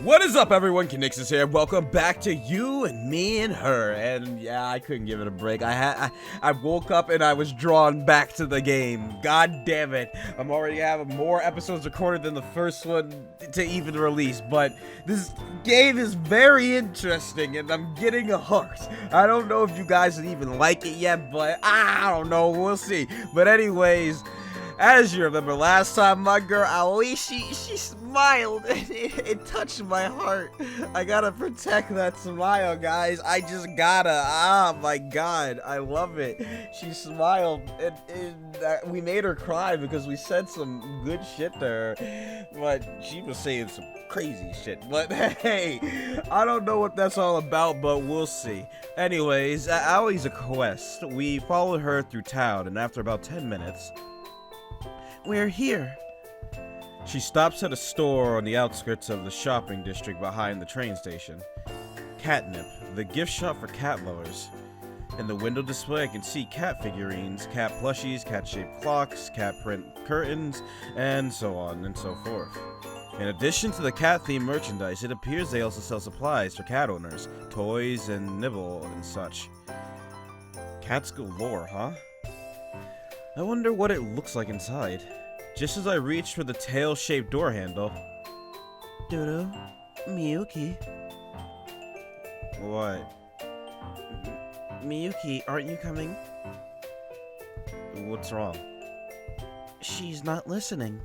What is up, everyone? Conixis here. Welcome back to You and Me and Her. And yeah, I couldn't give it a break. I woke up and I was drawn back to the game. God damn it! I'm already having more episodes recorded than the first one to even release. But this game is very interesting, and I'm getting hooked. I don't know if you guys even like it yet, but I don't know. We'll see. But anyways. As you remember, last time my girl Aoi, she smiled and it touched my heart. I gotta protect that smile, guys. I just gotta. Ah, my God, I love it. She smiled and we made her cry because we said some good shit to her, but she was saying some crazy shit. But hey, I don't know what that's all about, but we'll see. Anyways, Aoi's a quest. We followed her through town, and after about 10 minutes. We're here. She stops at a store on the outskirts of the shopping district behind the train station. Catnip, the gift shop for cat lovers. In the window display, I can see cat figurines, cat plushies, cat-shaped clocks, cat print curtains, and so on and so forth. In addition to the cat-themed merchandise, it appears they also sell supplies for cat owners, toys and nibble and such. Cats galore, huh? I wonder what it looks like inside. Just as I reach for the tail-shaped door handle. Dodo, Miyuki. What? Miyuki, aren't you coming? What's wrong? She's not listening.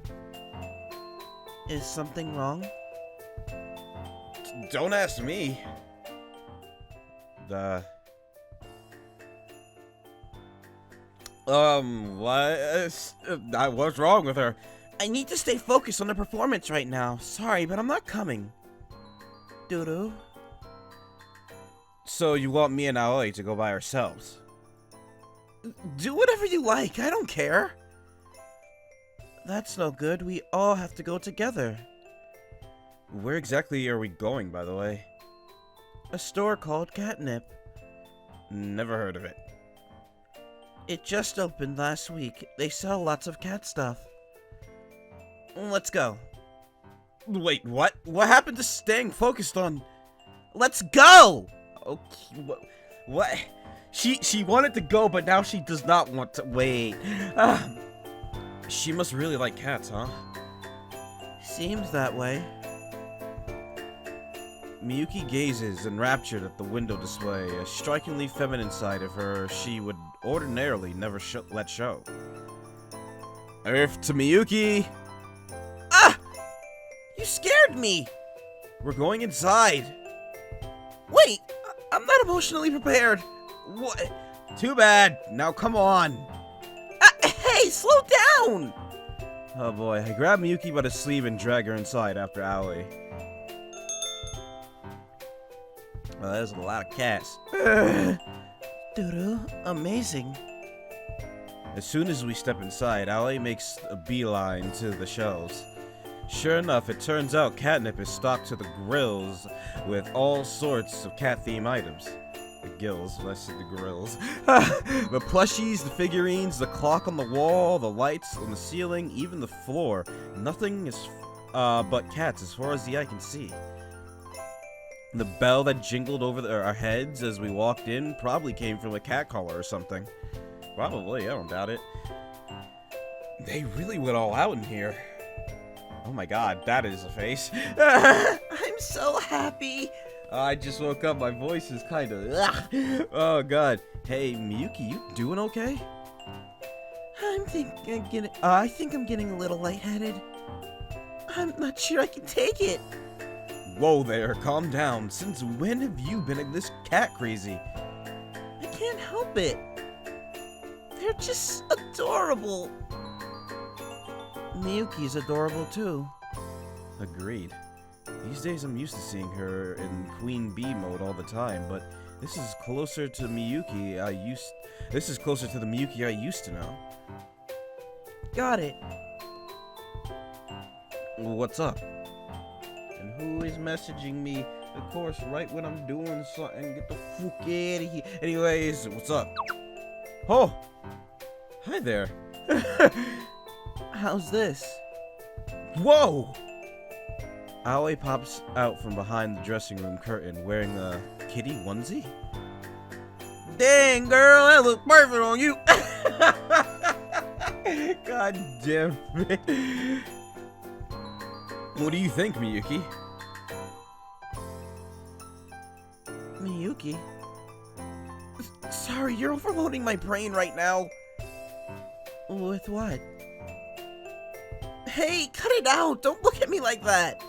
Is something wrong? Don't ask me. What's wrong with her? I need to stay focused on the performance right now. Sorry, but I'm not coming. Dodo. So you want me and Aoi to go by ourselves? Do whatever you like, I don't care. That's no good, we all have to go together. Where exactly are we going, by the way? A store called Catnip. Never heard of it. It just opened last week. They sell lots of cat stuff. Let's go. Wait, what? What happened to staying focused on... Let's go! Okay, what? She wanted to go, but now she does not want to... Wait. She must really like cats, huh? Seems that way. Miyuki gazes, enraptured at the window display, a strikingly feminine side of her she would ordinarily never let show. Earth to Miyuki! Ah! You scared me! We're going inside. Wait! I'm not emotionally prepared. What? Too bad. Now come on. Hey, slow down! Oh boy, I grab Miyuki by the sleeve and drag her inside after Aoi. Well, there's a lot of cats. Dodo, amazing. As soon as we step inside, Aoi makes a beeline to the shelves. Sure enough, it turns out Catnip is stocked to the grills with all sorts of cat-themed items. The gills, I said the grills. The plushies, the figurines, the clock on the wall, the lights on the ceiling, even the floor. Nothing is but cats as far as the eye can see. The bell that jingled over our heads as we walked in probably came from a cat collar or something. Probably, I don't doubt it. They really went all out in here. Oh my God, that is a face. I'm so happy. I just woke up, my voice is kind of... Oh God. Hey, Miyuki, you doing okay? I think I'm getting a little lightheaded. I'm not sure I can take it. Whoa there, calm down. Since when have you been this cat crazy? I can't help it. They're just adorable. Miyuki's adorable too. Agreed. These days I'm used to seeing her in Queen Bee mode all the time, but this is closer to Miyuki This is closer to the Miyuki I used to know. Got it. What's up? And who is messaging me? Of course, right when I'm doing something. Get the fuck out of here. Anyways, what's up? Oh! Hi there. How's this? Whoa! Aoi pops out from behind the dressing room curtain wearing a kitty onesie. Dang, girl, that looks perfect on you. God damn it. What do you think, Miyuki? Miyuki? Sorry, you're overloading my brain right now. With what? Hey, cut it out! Don't look at me like that!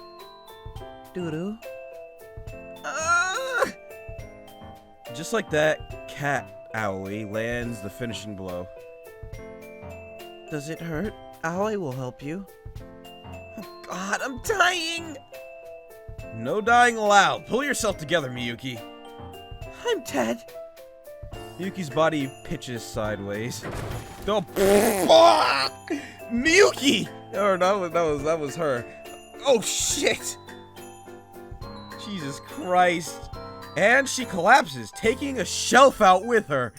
Doo-doo. Just like that, cat Aoi lands the finishing blow. Does it hurt? Aoi will help you. Oh God, I'm dying! No dying allowed. Pull yourself together, Miyuki. I'm dead. Miyuki's body pitches sideways. Oh, Miyuki! Or that was her. Oh shit! Jesus Christ! And she collapses, taking a shelf out with her.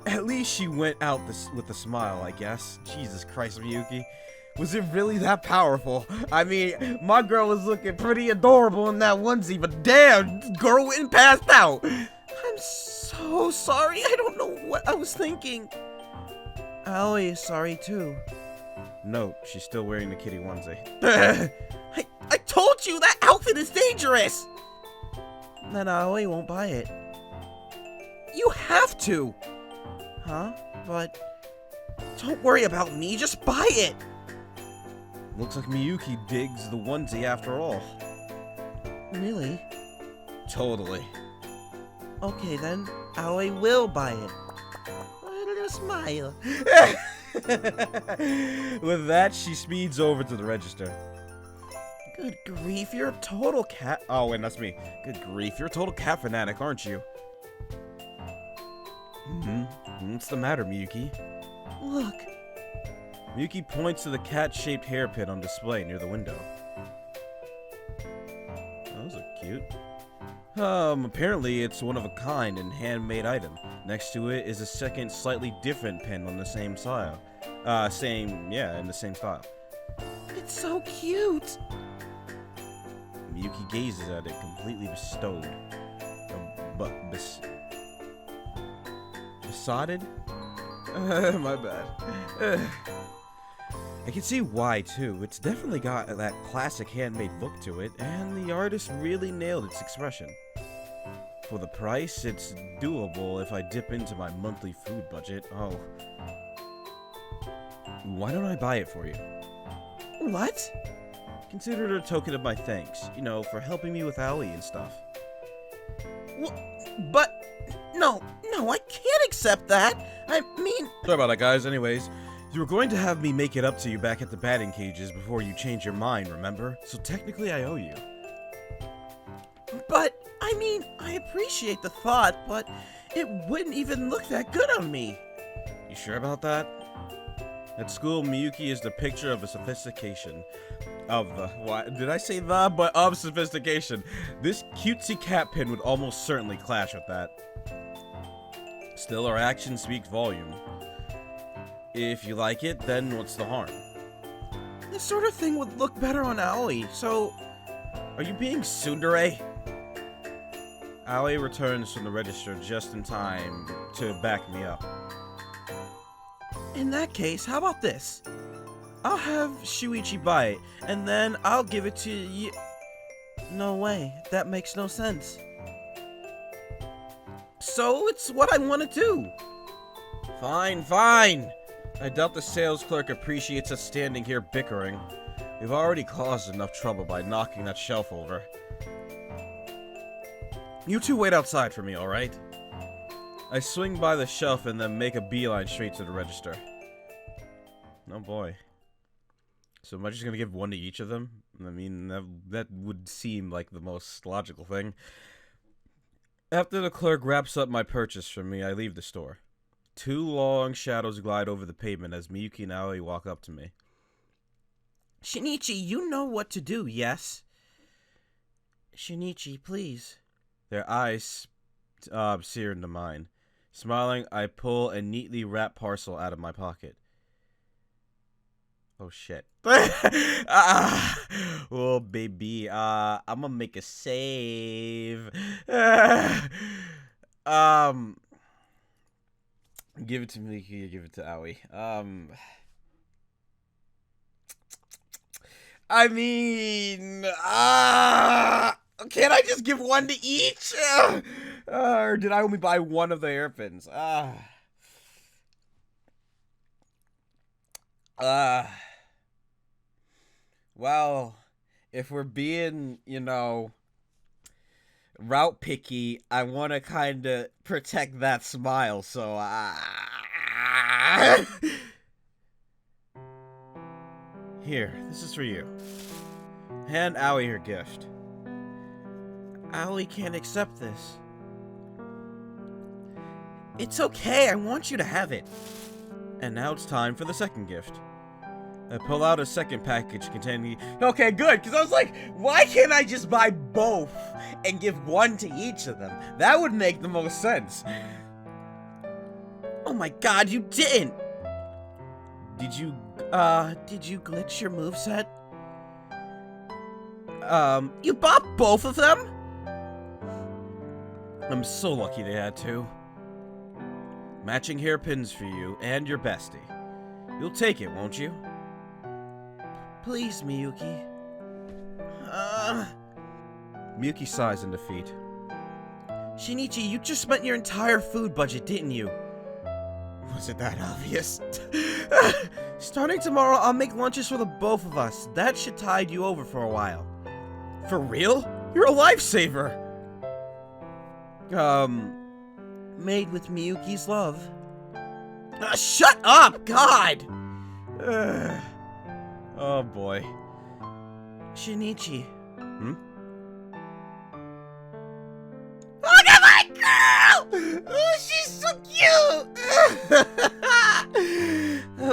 At least she went out with a smile, I guess. Jesus Christ, Miyuki. Was it really that powerful? I mean, my girl was looking pretty adorable in that onesie, but damn, this girl went and passed out. I'm so sorry. I don't know what I was thinking. Aoi is sorry too. No, she's still wearing the kitty onesie. I told you that outfit is dangerous. Then Aoi won't buy it. You have to. Huh? But don't worry about me. Just buy it. Looks like Miyuki digs the onesie after all. Really? Totally. Okay then, Aoi will buy it. A little smile. With that, she speeds over to the register. Good grief, you're a total cat. Oh, wait, that's me. Good grief, you're a total cat fanatic, aren't you? What's the matter, Miyuki? Look. Miyuki points to the cat-shaped hairpin on display near the window. Those are cute. Apparently it's one of a kind and handmade item. Next to it is a second, slightly different pin on the same style. In the same style. It's so cute! Miyuki gazes at it, completely bestowed. Besotted? My bad. I can see why, too. It's definitely got that classic handmade look to it, and the artist really nailed its expression. For the price, it's doable if I dip into my monthly food budget. Oh. Why don't I buy it for you? What? Consider it a token of my thanks, you know, for helping me with Aoi and stuff. But, no, I can't accept that. I mean... Sorry about that, guys. Anyways, you were going to have me make it up to you back at the batting cages before you change your mind, remember? So technically I owe you. But, I mean, I appreciate the thought, but it wouldn't even look that good on me. You sure about that? At school, Miyuki is the picture of a sophistication. Did I say the? But of sophistication. This cutesy cat pin would almost certainly clash with that. Still, our action speaks volume. If you like it, then what's the harm? This sort of thing would look better on Aoi, so... Are you being tsundere? Aoi returns from the register just in time to back me up. In that case, how about this? I'll have Shuichi buy it, and then I'll give it to you. No way, that makes no sense. So it's what I want to do. Fine. I doubt the sales clerk appreciates us standing here bickering. We've already caused enough trouble by knocking that shelf over. You two wait outside for me, alright? I swing by the shelf and then make a beeline straight to the register. Oh boy. So am I just gonna give one to each of them? I mean, that would seem like the most logical thing. After the clerk wraps up my purchase for me, I leave the store. Two long shadows glide over the pavement as Miyuki and Aoi walk up to me. Shinichi, you know what to do, yes? Shinichi, please. Their eyes sear into mine. Smiling, I pull a neatly wrapped parcel out of my pocket. Oh shit. Oh baby. I'm gonna make a save. Give it to me. Give it to Aoi. I mean, can't I just give one to each? Or did I only buy one of the hairpins? Well, if we're being, you know, route picky, I want to kind of protect that smile, so Here, this is for you. Hand Aoi her gift. Aoi can't accept this. It's okay, I want you to have it. And now it's time for the second gift. I pull out a second package containing... Okay, good, because I was like, why can't I just buy both and give one to each of them? That would make the most sense. Oh my god, you didn't! Did you glitch your moveset? You bought both of them? I'm so lucky they had two. Matching hairpins for you and your bestie. You'll take it, won't you? Please, Miyuki. Miyuki sighs in defeat. Shinichi, you just spent your entire food budget, didn't you? Was it that obvious? Starting tomorrow, I'll make lunches for the both of us. That should tide you over for a while. For real? You're a lifesaver! Made with Miyuki's love. Shut up! God! Oh boy. Shinichi. Hmm? Look at my girl! Oh, she's so cute!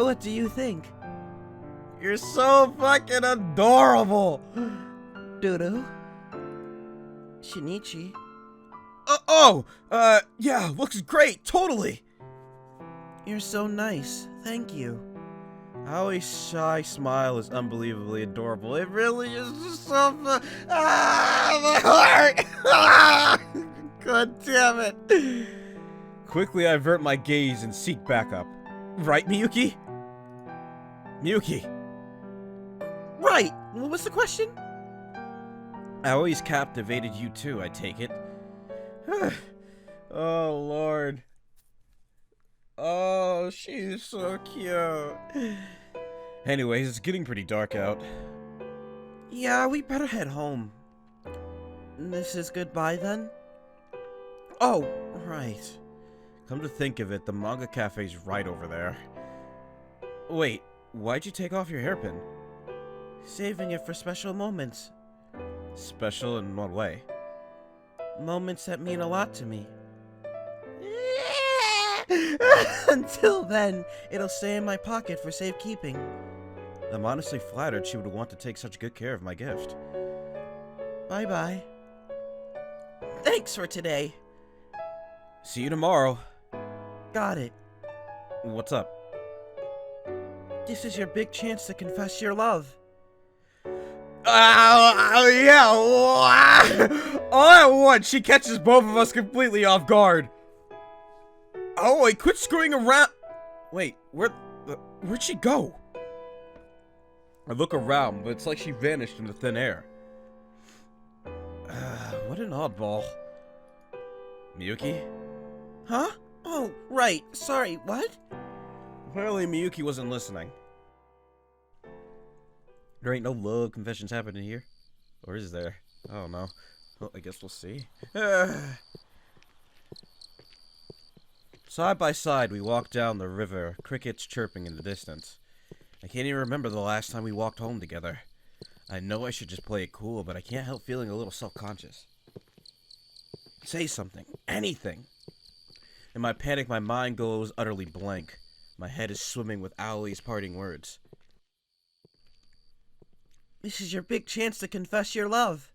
What do you think? You're so fucking adorable! Dodo? Shinichi? Yeah, looks great, totally! You're so nice, thank you. Aoi's shy smile is unbelievably adorable. It really is just so fun. My heart! God damn it! Quickly, I avert my gaze and seek backup. Right, Miyuki? Miyuki! Right! What was the question? Aoi's captivated you too, I take it. Oh, Lord. Oh, she's so cute. Anyways, it's getting pretty dark out. Yeah, we better head home. This is goodbye then? Oh, right. Come to think of it, the manga cafe's right over there. Wait, why'd you take off your hairpin? Saving it for special moments. Special in what way? Moments that mean a lot to me. Until then, it'll stay in my pocket for safekeeping. I'm honestly flattered she would want to take such good care of my gift. Bye-bye. Thanks for today. See you tomorrow. Got it. What's up? This is your big chance to confess your love. Yeah. All at once, she catches both of us completely off guard. Oh, I quit screwing around. Wait, where'd she go? I look around, but it's like she vanished into thin air. What an oddball. Miyuki? Huh? Oh, right. Sorry, what? Apparently Miyuki wasn't listening. There ain't no love confessions happening here. Or is there? I don't know. Well, I guess we'll see. Side by side, we walked down the river, crickets chirping in the distance. I can't even remember the last time we walked home together. I know I should just play it cool, but I can't help feeling a little self-conscious. Say something. Anything. In my panic, my mind goes utterly blank. My head is swimming with Aoi's parting words. This is your big chance to confess your love.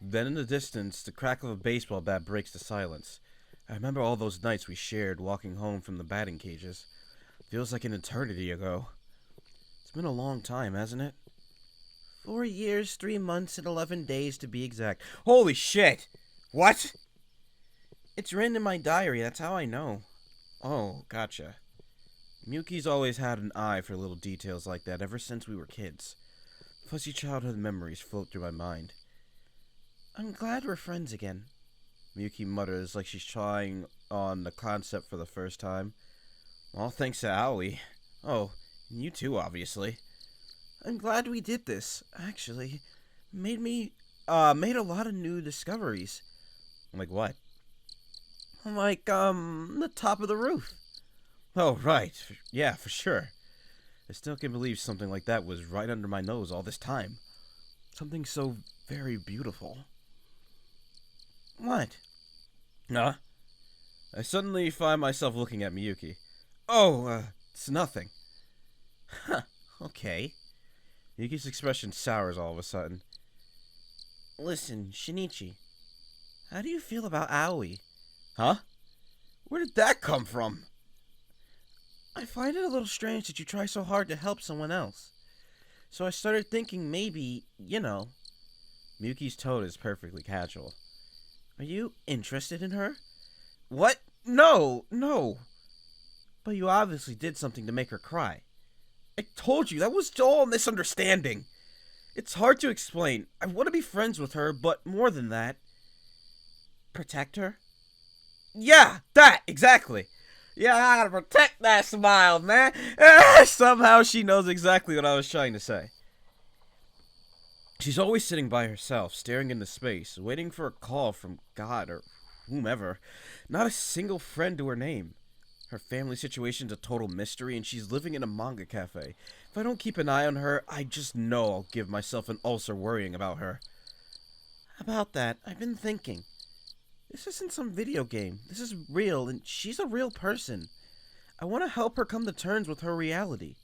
Then in the distance, the crack of a baseball bat breaks the silence. I remember all those nights we shared walking home from the batting cages. Feels like an eternity ago. It's been a long time, hasn't it? 4 years, 3 months, and 11 days to be exact. Holy shit! What? It's written in my diary, that's how I know. Oh, gotcha. Miyuki's always had an eye for little details like that ever since we were kids. Fuzzy childhood memories float through my mind. I'm glad we're friends again. Miyuki mutters like she's trying on the concept for the first time. All thanks to Aoi. Oh, and you too, obviously. I'm glad we did this, actually. Made a lot of new discoveries. Like what? Like, the top of the roof. Oh, right. Yeah, for sure. I still can't believe something like that was right under my nose all this time. Something so very beautiful. What? Huh? I suddenly find myself looking at Miyuki. Oh, it's nothing. Huh, okay. Miyuki's expression sours all of a sudden. Listen, Shinichi. How do you feel about Aoi? Huh? Where did that come from? I find it a little strange that you try so hard to help someone else. So I started thinking maybe, Miyuki's tone is perfectly casual. Are you interested in her? What? No. But you obviously did something to make her cry. I told you, that was all a misunderstanding. It's hard to explain. I want to be friends with her, but more than that... Protect her? Yeah, that, exactly. Yeah, I gotta protect that smile, man. Somehow she knows exactly what I was trying to say. She's always sitting by herself, staring into space, waiting for a call from God or whomever. Not a single friend to her name. Her family situation's a total mystery, and she's living in a manga cafe. If I don't keep an eye on her, I just know I'll give myself an ulcer worrying about her. About that, I've been thinking. This isn't some video game. This is real, and she's a real person. I want to help her come to terms with her reality.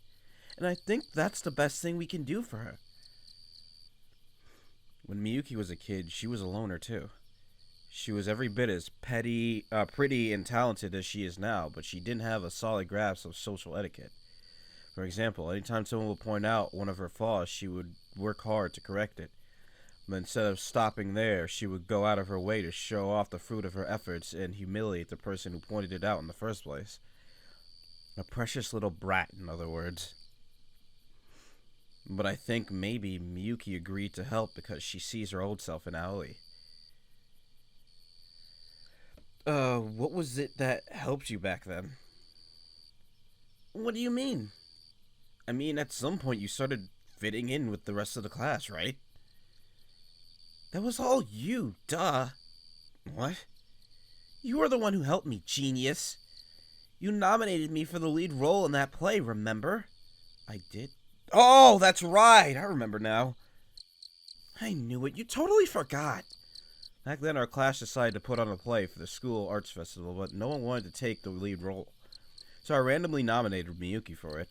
And I think that's the best thing we can do for her. When Miyuki was a kid, she was a loner too. She was every bit as pretty and talented as she is now, but she didn't have a solid grasp of social etiquette. For example, anytime someone would point out one of her flaws, she would work hard to correct it. But instead of stopping there, she would go out of her way to show off the fruit of her efforts and humiliate the person who pointed it out in the first place. A precious little brat, in other words. But I think maybe Miyuki agreed to help because she sees her old self in Aoi. What was it that helped you back then? What do you mean? I mean, at some point you started fitting in with the rest of the class, right? That was all you, duh. What? You were the one who helped me, genius. You nominated me for the lead role in that play, remember? I did? Oh, that's right, I remember now. I knew it, you totally forgot. Back then, our class decided to put on a play for the school arts festival, but no one wanted to take the lead role. So I randomly nominated Miyuki for it.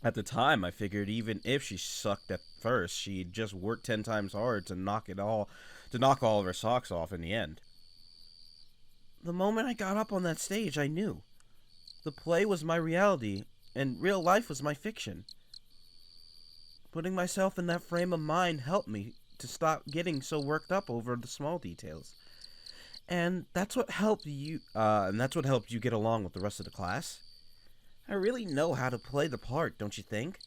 At the time, I figured even if she sucked at first, she'd just work 10 times hard to knock all of her socks off in the end. The moment I got up on that stage, I knew. The play was my reality, and real life was my fiction. Putting myself in that frame of mind helped me to stop getting so worked up over the small details. And that's what helped you get along with the rest of the class? I really know how to play the part, don't you think?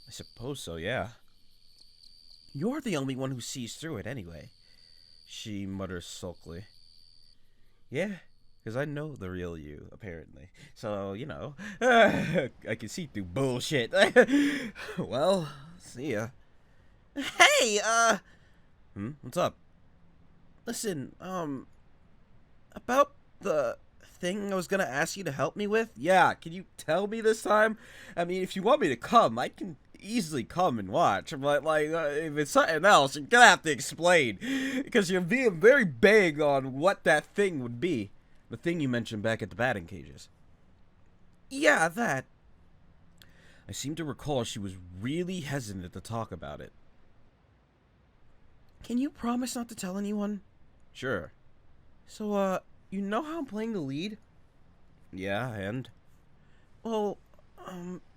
I suppose so, yeah. You're the only one who sees through it anyway, she mutters sulkily. Yeah, because I know the real you, apparently. So, I can see through bullshit. Well, see ya. Hey, what's up? Listen, about the thing I was gonna ask you to help me with? Yeah, can you tell me this time? I mean, if you want me to come, I can easily come and watch, but, if it's something else, you're gonna have to explain, because you're being very vague on what that thing would be. The thing you mentioned back at the batting cages. Yeah, that. I seem to recall she was really hesitant to talk about it. Can you promise not to tell anyone? Sure. So, you know how I'm playing the lead? Yeah, and? Well,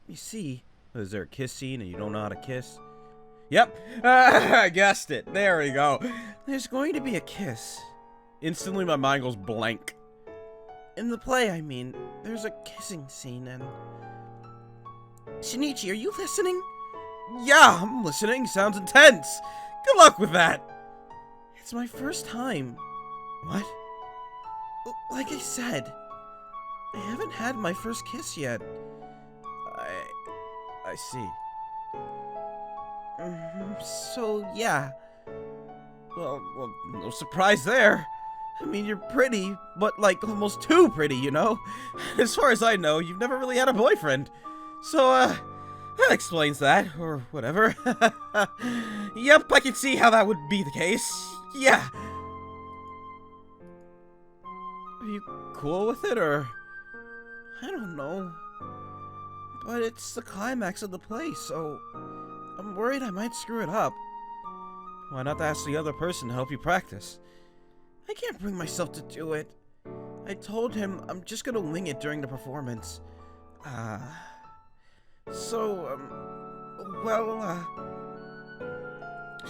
you see... Is there a kiss scene and you don't know how to kiss? Yep, I guessed it. There we go. There's going to be a kiss. Instantly my mind goes blank. In the play, I mean, there's a kissing scene and... Shinichi, are you listening? Yeah, I'm listening. Sounds intense. Good luck with that. It's my first time. What? Like I said, I haven't had my first kiss yet. I see. So, yeah. Well, no surprise there. I mean, you're pretty, but like almost too pretty, you know? As far as I know, you've never really had a boyfriend. So, that explains that, or whatever. Yep, I can see how that would be the case. Yeah. Are you cool with it, or... I don't know. But it's the climax of the play, so... I'm worried I might screw it up. Why not ask the other person to help you practice? I can't bring myself to do it. I told him I'm just gonna wing it during the performance.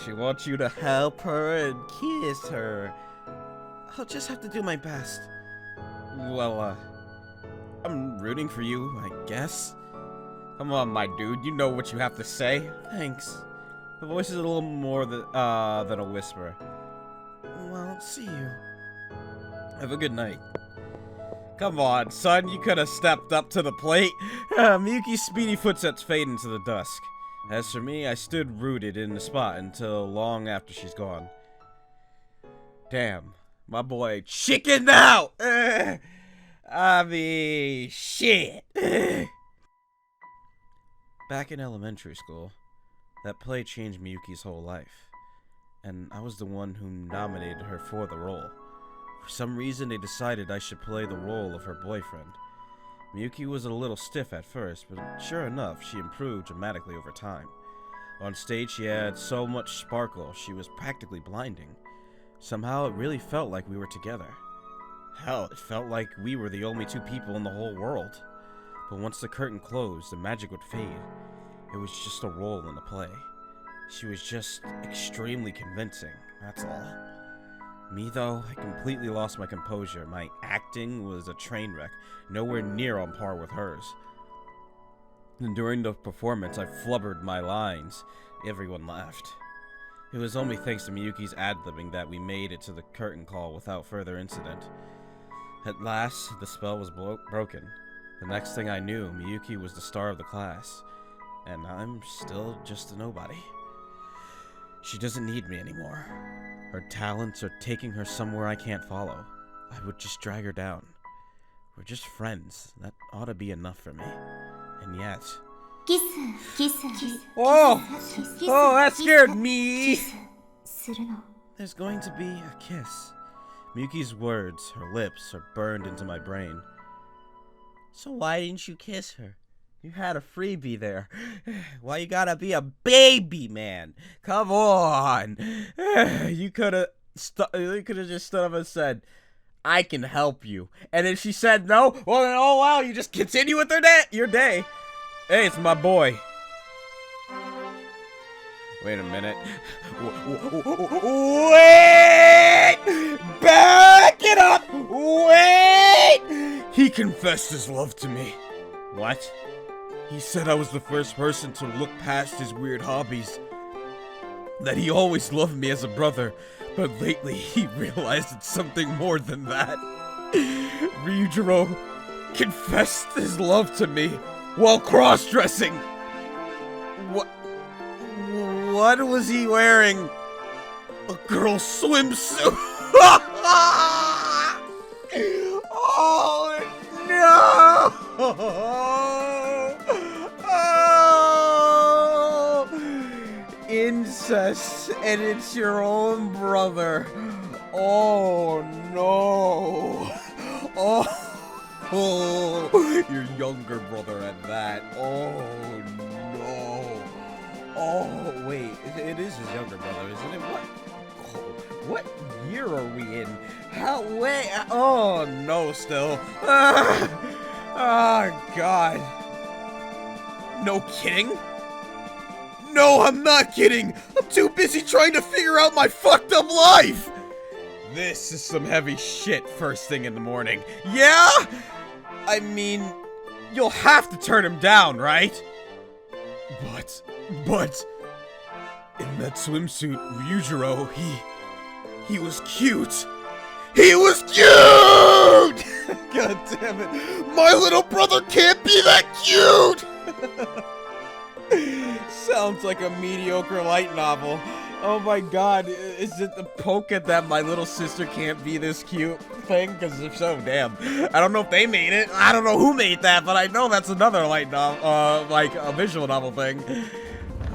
She wants you to help her and kiss her. I'll just have to do my best. Well, I'm rooting for you, I guess. Come on, my dude, you know what you have to say. Thanks. The voice is a little more than a whisper. Well, see you. Have a good night. Come on, son, you could have stepped up to the plate. Miyuki's speedy footsteps fade into the dusk. As for me, I stood rooted in the spot until long after she's gone. Damn, my boy chickened out! I mean, shit. Back in elementary school, that play changed Miyuki's whole life. And I was the one who nominated her for the role. For some reason, they decided I should play the role of her boyfriend. Miyuki was a little stiff at first, but sure enough, she improved dramatically over time. On stage, she had so much sparkle, she was practically blinding. Somehow, it really felt like we were together. Hell, it felt like we were the only two people in the whole world. But once the curtain closed, the magic would fade. It was just a role in the play. She was just extremely convincing, that's all. Me, though, I completely lost my composure. My acting was a train wreck, nowhere near on par with hers. And during the performance, I flubbered my lines. Everyone laughed. It was only thanks to Miyuki's ad-libbing that we made it to the curtain call without further incident. At last, the spell was broken. The next thing I knew, Miyuki was the star of the class, and I'm still just a nobody. She doesn't need me anymore. Her talents are taking her somewhere I can't follow. I would just drag her down. We're just friends. That ought to be enough for me. And yet... Oh, that scared me! There's going to be a kiss. Miyuki's words, her lips, are burned into my brain. So why didn't you kiss her? You had a freebie there. Why you gotta be a baby man? Come on. You could have just stood up and said, I can help you. And if she said no, well then, oh wow, you just continue with your day. Hey, it's my boy. Wait a minute. Wait! Back it up! Wait! He confessed his love to me. What? He said I was the first person to look past his weird hobbies. That he always loved me as a brother, but lately he realized it's something more than that. Ryujiro confessed his love to me while cross-dressing. What was he wearing? A girl's swimsuit. Oh no! Oh! Incest, and it's your own brother. Oh no! Oh, your younger brother at that. Oh no! Oh wait, it is his younger brother, isn't it? What year are we in? How? Wait. Oh no, still. Oh, God. No kidding? No, I'm not kidding! I'm too busy trying to figure out my fucked up life! This is some heavy shit first thing in the morning. Yeah? I mean, you'll have to turn him down, right? But... In that swimsuit, Ryujiro, he was cute! He was cute! God damn it. My little brother can't be that cute! Sounds like a mediocre light novel. Oh my god, is it the poke at that my little sister can't be this cute thing? Because if so, damn. I don't know if they made it. I don't know who made that, but I know that's another light novel, like a visual novel thing.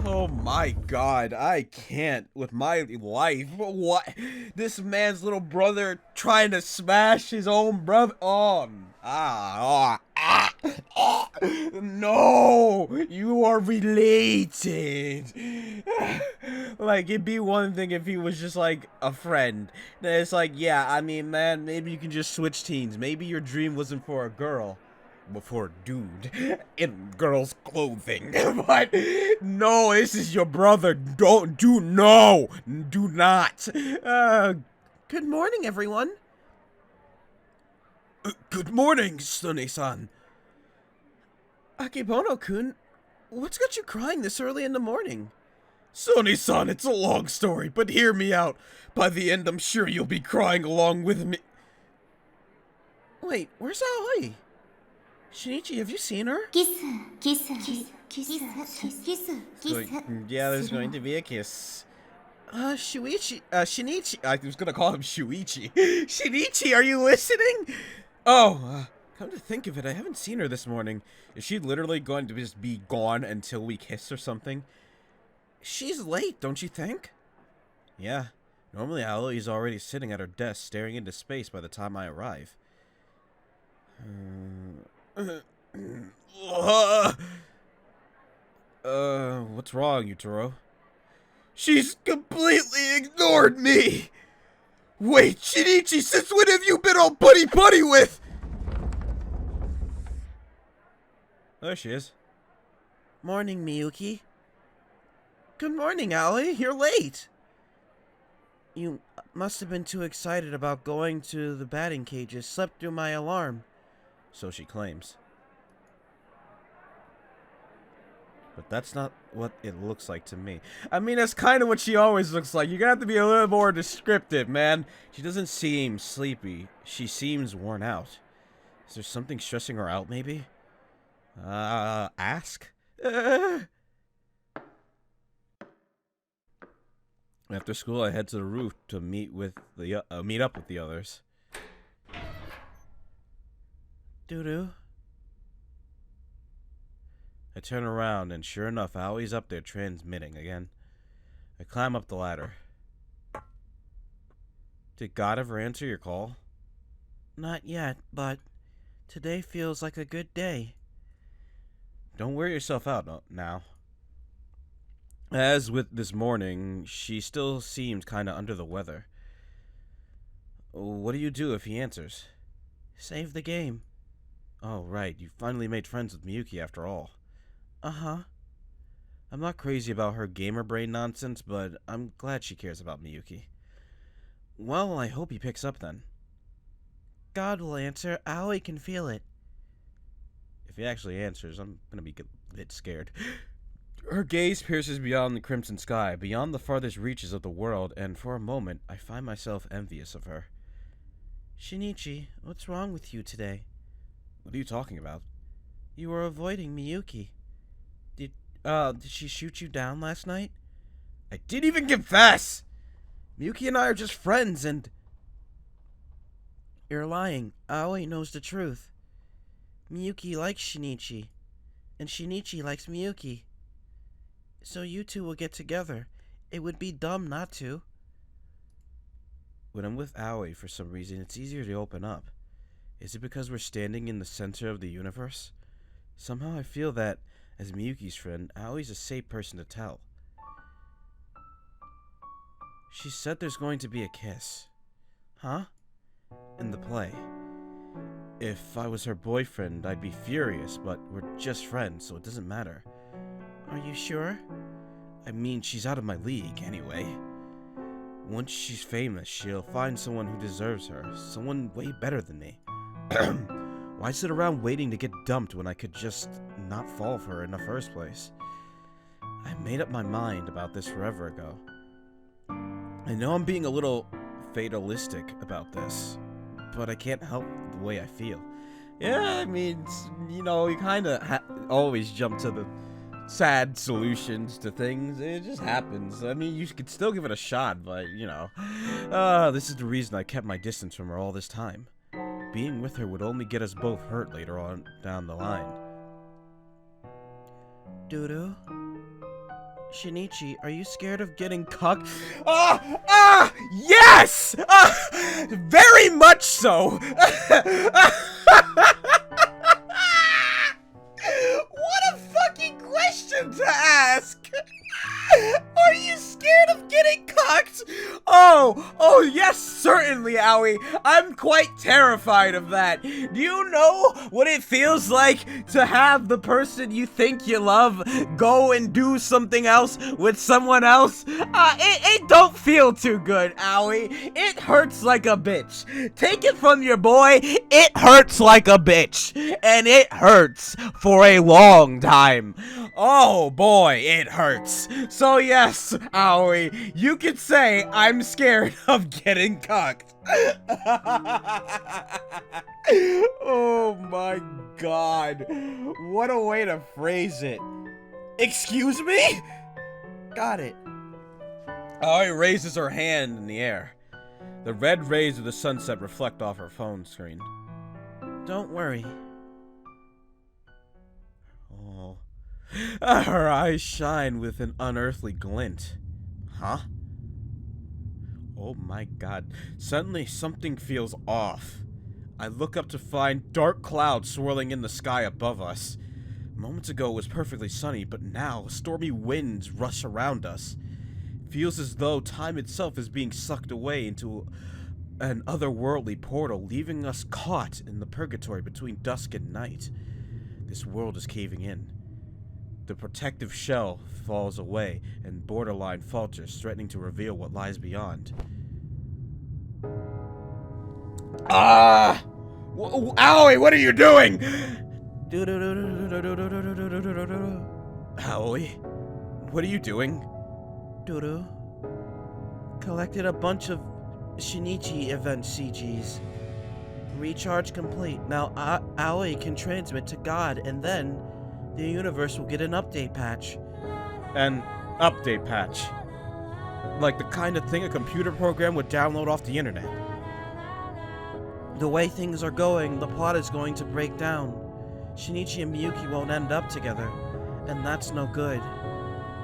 Oh my god, I can't with my life. What? This man's little brother trying to smash his own brother. No, you are related. Like, it'd be one thing if he was just like a friend. It's like, yeah, I mean, man, maybe you can just switch teams. Maybe your dream wasn't for a girl. Before a dude in girl's clothing. But no, this is your brother. Do not. Good morning, everyone. Good morning, Sune-san. Akebono-kun, what's got you crying this early in the morning? Sune-san, it's a long story, but hear me out. By the end, I'm sure you'll be crying along with me. Wait, where's Aoi? Shinichi, have you seen her? Yeah, there's going to be a kiss. Shinichi, I was gonna call him Shuichi. Shinichi, are you listening? Oh, come to think of it, I haven't seen her this morning. Is she literally going to just be gone until we kiss or something? She's late, don't you think? Yeah, normally Aoi's already sitting at her desk staring into space by the time I arrive. What's wrong, Yutaro? She's completely ignored me! Wait, Shinichi, since when have you been all buddy-buddy with? There she is. Morning, Miyuki. Good morning, Aoi. You're late. You must have been too excited about going to the batting cages, slept through my alarm. So she claims. But that's not what it looks like to me. I mean, that's kind of what she always looks like. You're gonna have to be a little more descriptive, man. She doesn't seem sleepy. She seems worn out. Is there something stressing her out, maybe? Ask? After school, I head to the roof to meet up with the others. Doo-doo. I turn around, and sure enough, Aoi's up there transmitting again. I climb up the ladder. Did God ever answer your call? Not yet, but today feels like a good day. Don't wear yourself out now. As with this morning, she still seemed kinda under the weather. What do you do if he answers? Save the game. Oh, right, you finally made friends with Miyuki after all. Uh-huh. I'm not crazy about her gamer brain nonsense, but I'm glad she cares about Miyuki. Well, I hope he picks up then. God will answer. Aoi can feel it. If he actually answers, I'm gonna be a bit scared. Her gaze pierces beyond the crimson sky, beyond the farthest reaches of the world, and for a moment, I find myself envious of her. Shinichi, what's wrong with you today? What are you talking about? You were avoiding Miyuki. Did she shoot you down last night? I didn't even confess! Miyuki and I are just friends, and... You're lying. Aoi knows the truth. Miyuki likes Shinichi, and Shinichi likes Miyuki. So you two will get together. It would be dumb not to. When I'm with Aoi, for some reason, it's easier to open up. Is it because we're standing in the center of the universe? Somehow I feel that, as Miyuki's friend, Aoi's a safe person to tell. She said there's going to be a kiss. Huh? In the play. If I was her boyfriend, I'd be furious, but we're just friends, so it doesn't matter. Are you sure? I mean, she's out of my league, anyway. Once she's famous, she'll find someone who deserves her, someone way better than me. Why sit around waiting to get dumped when I could just not fall for her in the first place? I made up my mind about this forever ago. I know I'm being a little fatalistic about this, but I can't help the way I feel. Yeah, I mean, you know, you kind of always jump to the sad solutions to things. It just happens. I mean, you could still give it a shot, but, you know. This is the reason I kept my distance from her all this time. Being with her would only get us both hurt later on down the line. Doodoo? Shinichi, are you scared of getting cucked? Yes! Very much so! What a fucking question to ask! Are you scared of getting cucked? Oh, yes, certainly, Owie. I'm quite terrified of that. Do you know what it feels like to have the person you think you love go and do something else with someone else? It don't feel too good, Owie. It hurts like a bitch. Take it from your boy, it hurts like a bitch. And it hurts for a long time. Oh boy, it hurts. So yes, Owie, you could say I'm scared of getting cucked. Oh my god. What a way to phrase it. Excuse me? Got it. Aoi raises her hand in the air. The red rays of the sunset reflect off her phone screen. Don't worry. Oh. Her eyes shine with an unearthly glint. Huh? Oh my god. Suddenly something feels off. I look up to find dark clouds swirling in the sky above us. Moments ago it was perfectly sunny, but now stormy winds rush around us. It feels as though time itself is being sucked away into an otherworldly portal, leaving us caught in the purgatory between dusk and night. This world is caving in. The protective shell falls away, and borderline falters, threatening to reveal what lies beyond. Owie, what are you doing? Owie, what are you doing? Doodoo. Collected a bunch of Shinichi event CGs. Recharge complete. Now Aoi can transmit to God, and then the universe will get an update patch. An update patch? Like the kind of thing a computer program would download off the internet. The way things are going, the plot is going to break down. Shinichi and Miyuki won't end up together, and that's no good.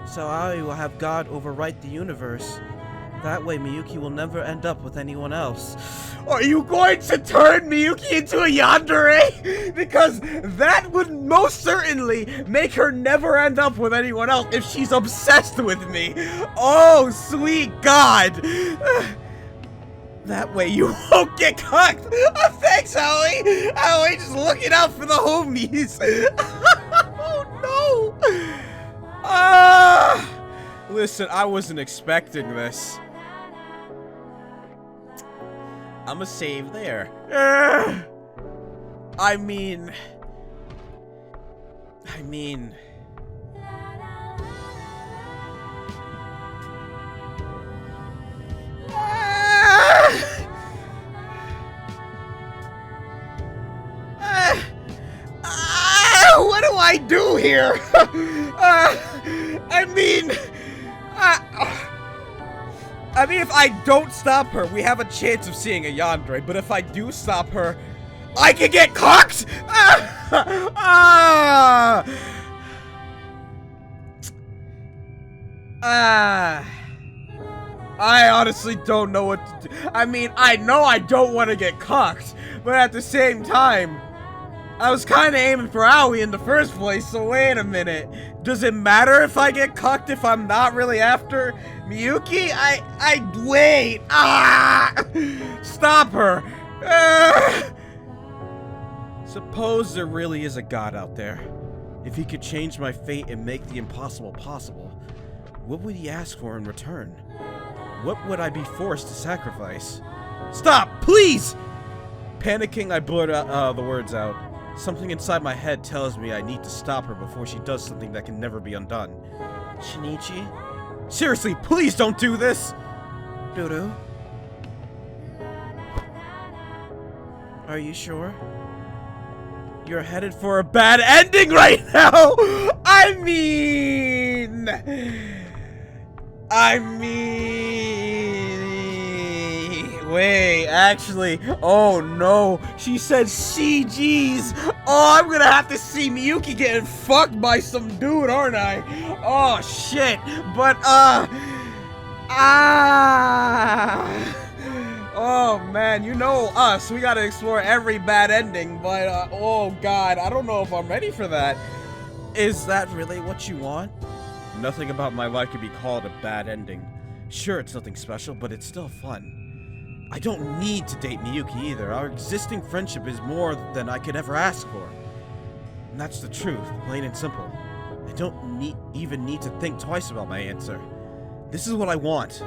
So Aoi will have God overwrite the universe. That way Miyuki will never end up with anyone else. Are you going to turn Miyuki into a yandere? Because that would most certainly make her never end up with anyone else if she's obsessed with me. Oh, sweet God. That way you won't get cucked. Oh, thanks, Aoi. Aoi, just looking out for the homies. Oh, no. Listen, I wasn't expecting this. I'ma save there. I mean... what do I do here? I mean, if I don't stop her, we have a chance of seeing a yandere. But if I do stop her, I can get cocked! I honestly don't know what to do. I mean, I know I don't want to get cocked, but at the same time, I was kind of aiming for Aoi in the first place, so wait a minute. Does it matter if I get cucked if I'm not really after Miyuki? Wait. Stop her. Suppose there really is a god out there. If he could change my fate and make the impossible possible, what would he ask for in return? What would I be forced to sacrifice? Stop, please! Panicking, I blurt out, the words out. Something inside my head tells me I need to stop her before she does something that can never be undone. Shinichi? Seriously, please don't do this! Dodo? Are you sure? You're headed for a bad ending right now! I mean... Wait, actually, oh no, she said CG's. Oh, I'm gonna have to see Miyuki getting fucked by some dude, aren't I? Oh shit, but oh man, you know us, we gotta explore every bad ending, but oh god, I don't know if I'm ready for that. Is that really what you want? Nothing about my life could be called a bad ending. Sure, it's nothing special, but it's still fun. I don't need to date Miyuki either. Our existing friendship is more than I could ever ask for. And that's the truth, plain and simple. I don't even need to think twice about my answer. This is what I want.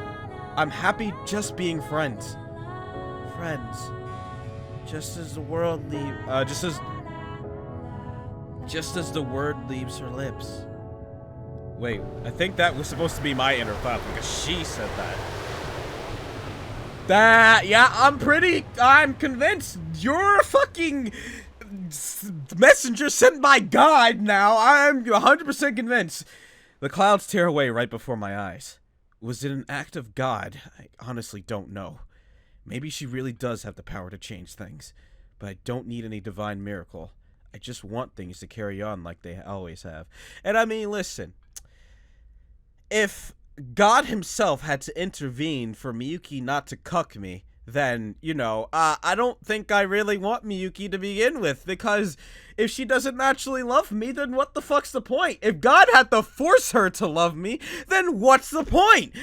I'm happy just being friends. Friends. Just as the world just as the word leaves her lips. Wait, I think that was supposed to be my inner thought because she said that. Yeah, I'm convinced you're a fucking messenger sent by God now. I'm 100% convinced. The clouds tear away right before my eyes. Was it an act of God? I honestly don't know. Maybe she really does have the power to change things, but I don't need any divine miracle. I just want things to carry on like they always have. And I mean, listen, if God himself had to intervene for Miyuki not to cuck me, then, you know, I don't think I really want Miyuki to begin with, because if she doesn't naturally love me, then what the fuck's the point? If God had to force her to love me, then what's the point?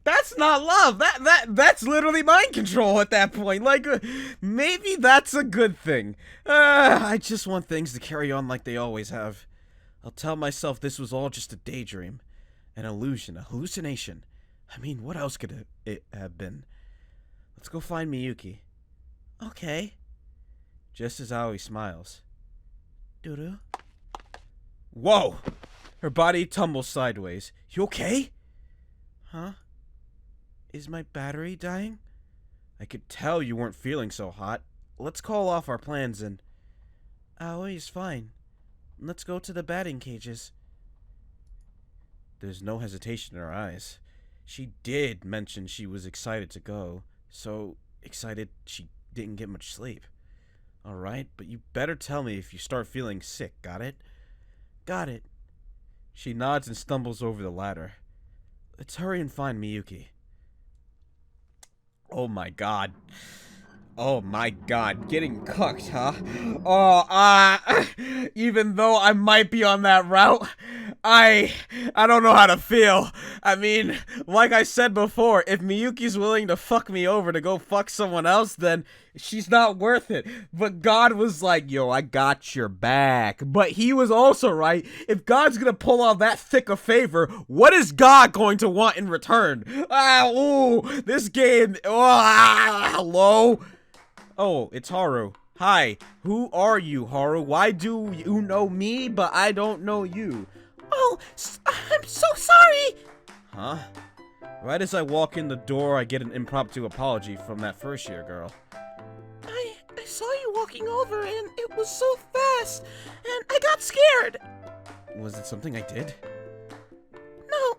That's not love. That's literally mind control at that point. Like, maybe that's a good thing. I just want things to carry on like they always have. I'll tell myself this was all just a daydream. An illusion, a hallucination. I mean, what else could it have been? Let's go find Miyuki. Okay. Just as Aoi smiles. Doo-doo. Whoa! Her body tumbles sideways. You okay? Huh? Is my battery dying? I could tell you weren't feeling so hot. Let's call off our plans and... Aoi is fine. Let's go to the batting cages. There's no hesitation in her eyes. She did mention she was excited to go. So excited she didn't get much sleep. Alright, but you better tell me if you start feeling sick, got it? Got it. She nods and stumbles over the ladder. Let's hurry and find Miyuki. Oh my god. Oh my god, getting cucked, huh? Oh, even though I might be on that route, I don't know how to feel. I mean, like I said before, if Miyuki's willing to fuck me over to go fuck someone else, then she's not worth it. But God was like, yo, I got your back. But he was also right. If God's gonna pull off that thick a favor, what is God going to want in return? This game, hello? Oh, it's Haru. Hi, who are you, Haru? Why do you know me, but I don't know you? Oh, I'm so sorry! Huh? Right as I walk in the door, I get an impromptu apology from that first-year girl. I saw you walking over, and it was so fast, and I got scared! Was it something I did? No,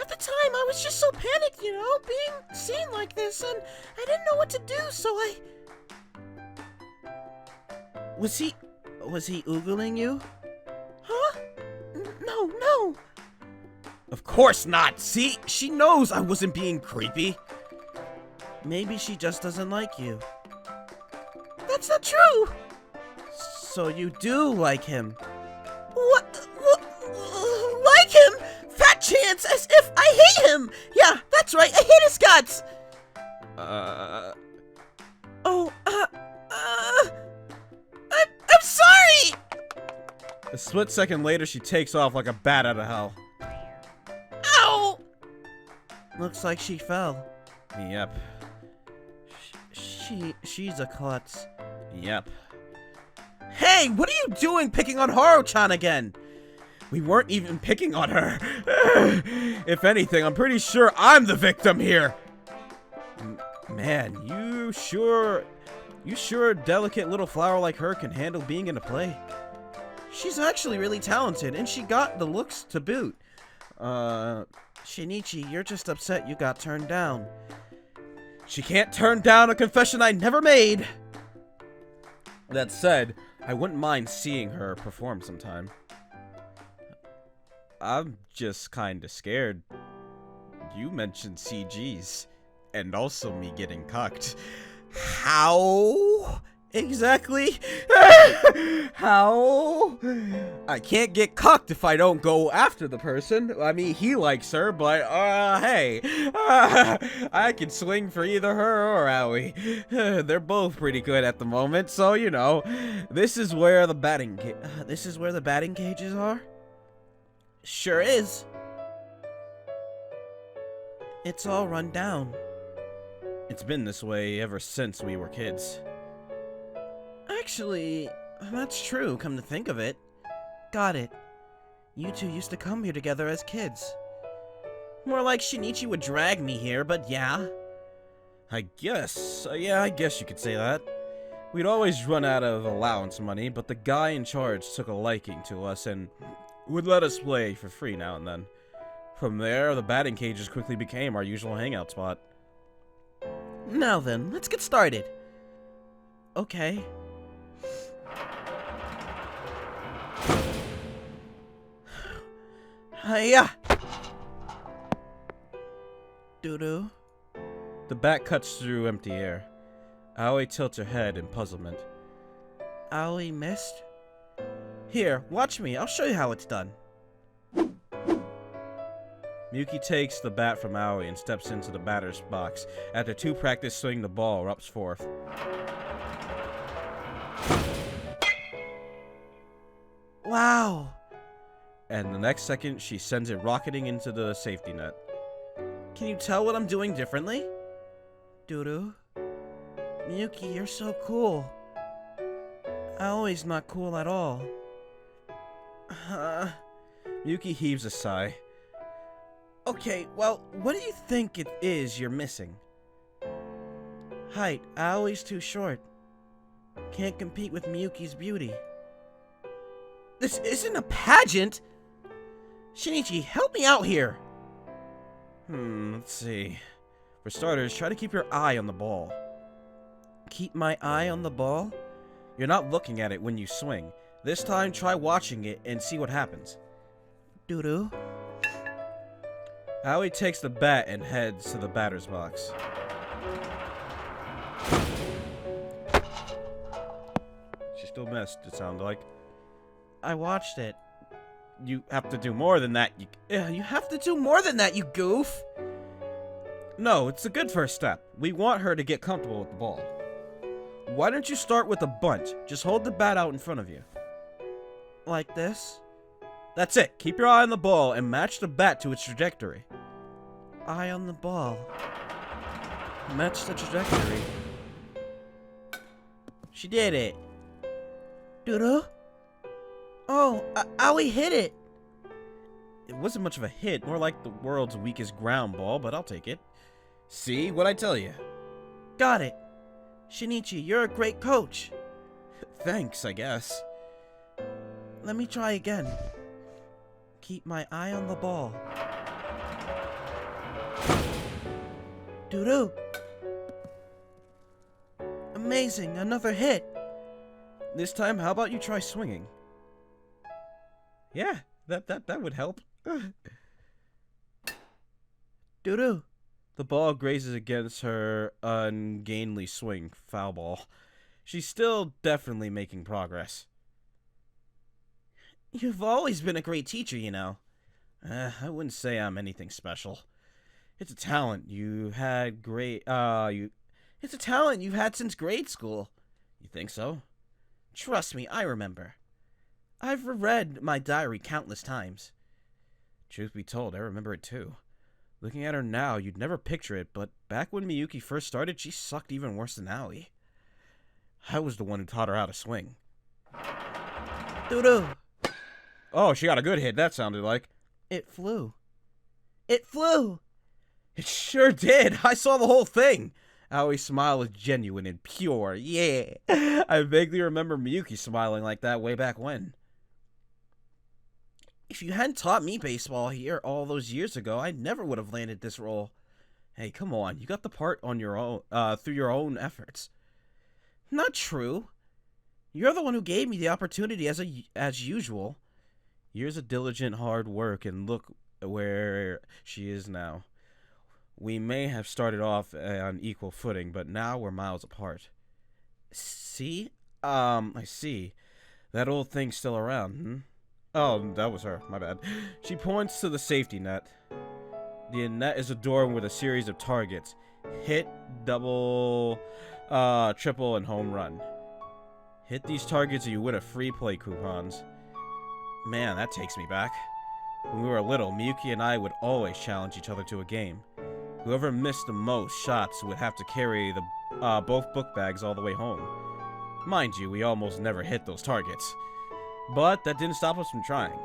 at the time, I was just so panicked, you know, being seen like this, and I didn't know what to do, so I... Was he oogling you? Huh? No. Of course not! See? She knows I wasn't being creepy. Maybe she just doesn't like you. That's not true! So you do like him? What? Like him? Fat chance, as if I hate him! Yeah, that's right, I hate his guts! split second later, she takes off like a bat out of hell. Ow! Looks like she fell. Yep. She's a klutz. Yep. Hey, what are you doing picking on Haru-chan again? We weren't even picking on her. If anything, I'm pretty sure I'm the victim here. Man, you sure a delicate little flower like her can handle being in a play? She's actually really talented, and she got the looks to boot. Shinichi, you're just upset you got turned down. She can't turn down a confession I never made. That said, I wouldn't mind seeing her perform sometime. I'm just kinda scared. You mentioned CGs, and also me getting cucked. How exactly? How? I can't get cucked if I don't go after the person. I mean, he likes her, but, hey. I can swing for either her or Aoi. They're both pretty good at the moment, so, you know. This is where the batting cages are? Sure is. It's all run down. It's been this way ever since we were kids. Actually, that's true, come to think of it. Got it. You two used to come here together as kids. More like Shinichi would drag me here, but yeah. I guess you could say that. We'd always run out of allowance money, but the guy in charge took a liking to us and would let us play for free now and then. From there, the batting cages quickly became our usual hangout spot. Now then, let's get started. Okay. Hiya! Doo-doo. The bat cuts through empty air. Aoi tilts her head in puzzlement. Aoi missed? Here, watch me. I'll show you how it's done. Miyuki takes the bat from Aoi and steps into the batter's box. After 2 practice swing, the ball erupts forth. Wow! And the next second, she sends it rocketing into the safety net. Can you tell what I'm doing differently? Doo-doo. Miyuki, you're so cool. Aoi's not cool at all. Miyuki heaves a sigh. Okay, well, what do you think it is you're missing? Height. Aoi's too short. Can't compete with Miyuki's beauty. This isn't a pageant! Shinichi, help me out here! Let's see. For starters, try to keep your eye on the ball. Keep my eye on the ball? You're not looking at it when you swing. This time, try watching it and see what happens. Doo-doo. Aoi takes the bat and heads to the batter's box. She still missed, it sounded like. I watched it. You have to do more than that, You have to do more than that, you goof! No, it's a good first step. We want her to get comfortable with the ball. Why don't you start with a bunt? Just hold the bat out in front of you. Like this? That's it. Keep your eye on the ball and match the bat to its trajectory. Eye on the ball. Match the trajectory. She did it. Doo-doo? Oh, Aoi hit it. It wasn't much of a hit, more like the world's weakest ground ball, but I'll take it. See, what'd I tell you? Got it. Shinichi, you're a great coach. Thanks, I guess. Let me try again. Keep my eye on the ball. Doo-doo. Amazing, another hit. This time, how about you try swinging? Yeah, that would help. Doo-doo. The ball grazes against her ungainly swing, foul ball. She's still definitely making progress. You've always been a great teacher, you know. I wouldn't say I'm anything special. It's a talent you had It's a talent you've had since grade school. You think so? Trust me, I remember. I've reread my diary countless times. Truth be told, I remember it too. Looking at her now, you'd never picture it, but back when Miyuki first started, she sucked even worse than Aoi. I was the one who taught her how to swing. Doo-doo. Oh, she got a good hit, that sounded like. It flew. It flew! It sure did. I saw the whole thing. Aoi's smile was genuine and pure. Yeah. I vaguely remember Miyuki smiling like that way back when. If you hadn't taught me baseball here all those years ago, I never would have landed this role. Hey, come on. You got the part on your own, through your own efforts. Not true. You're the one who gave me the opportunity as usual. Years of diligent hard work, and look where she is now. We may have started off on equal footing, but now we're miles apart. See? I see. That old thing's still around, hmm? Oh, that was her. My bad. She points to the safety net. The net is adorned with a series of targets. Hit, double, triple, and home run. Hit these targets and you win a free play coupons. Man, that takes me back. When we were little, Miyuki and I would always challenge each other to a game. Whoever missed the most shots would have to carry the both book bags all the way home. Mind you, we almost never hit those targets. But that didn't stop us from trying.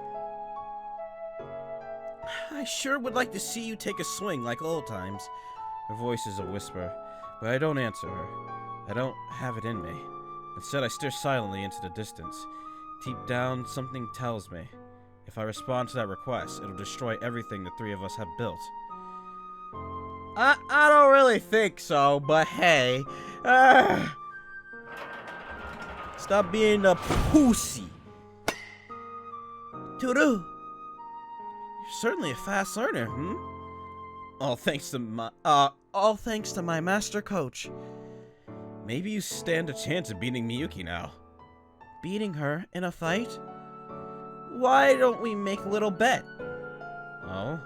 I sure would like to see you take a swing like old times. Her voice is a whisper, but I don't answer her. I don't have it in me. Instead, I stare silently into the distance. Deep down, something tells me, if I respond to that request, it'll destroy everything the three of us have built. I don't really think so, but hey. Stop being a pussy. Toodoo. You're certainly a fast learner, hmm? All thanks to my master coach. Maybe you stand a chance of beating Miyuki now. Beating her in a fight? Why don't we make a little bet? Oh?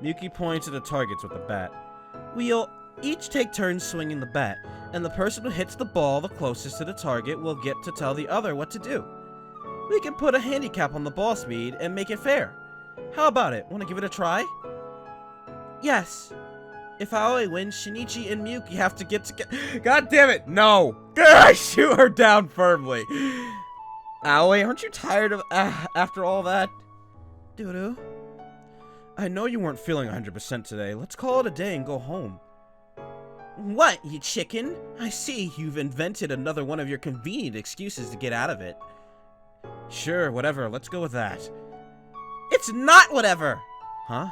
Miyuki points at the targets with the bat. We'll each take turns swinging the bat, and the person who hits the ball the closest to the target will get to tell the other what to do. We can put a handicap on the ball speed and make it fair. How about it? Want to give it a try? Yes. If Aoi wins, Shinichi and Miyuki have to get together. God damn it! No! I shoot her down firmly. Aoi, aren't you tired of after all that? Doo-doo. I know you weren't feeling 100% today. Let's call it a day and go home. What, you chicken? I see you've invented another one of your convenient excuses to get out of it. Sure, whatever. Let's go with that. It's not whatever! Huh?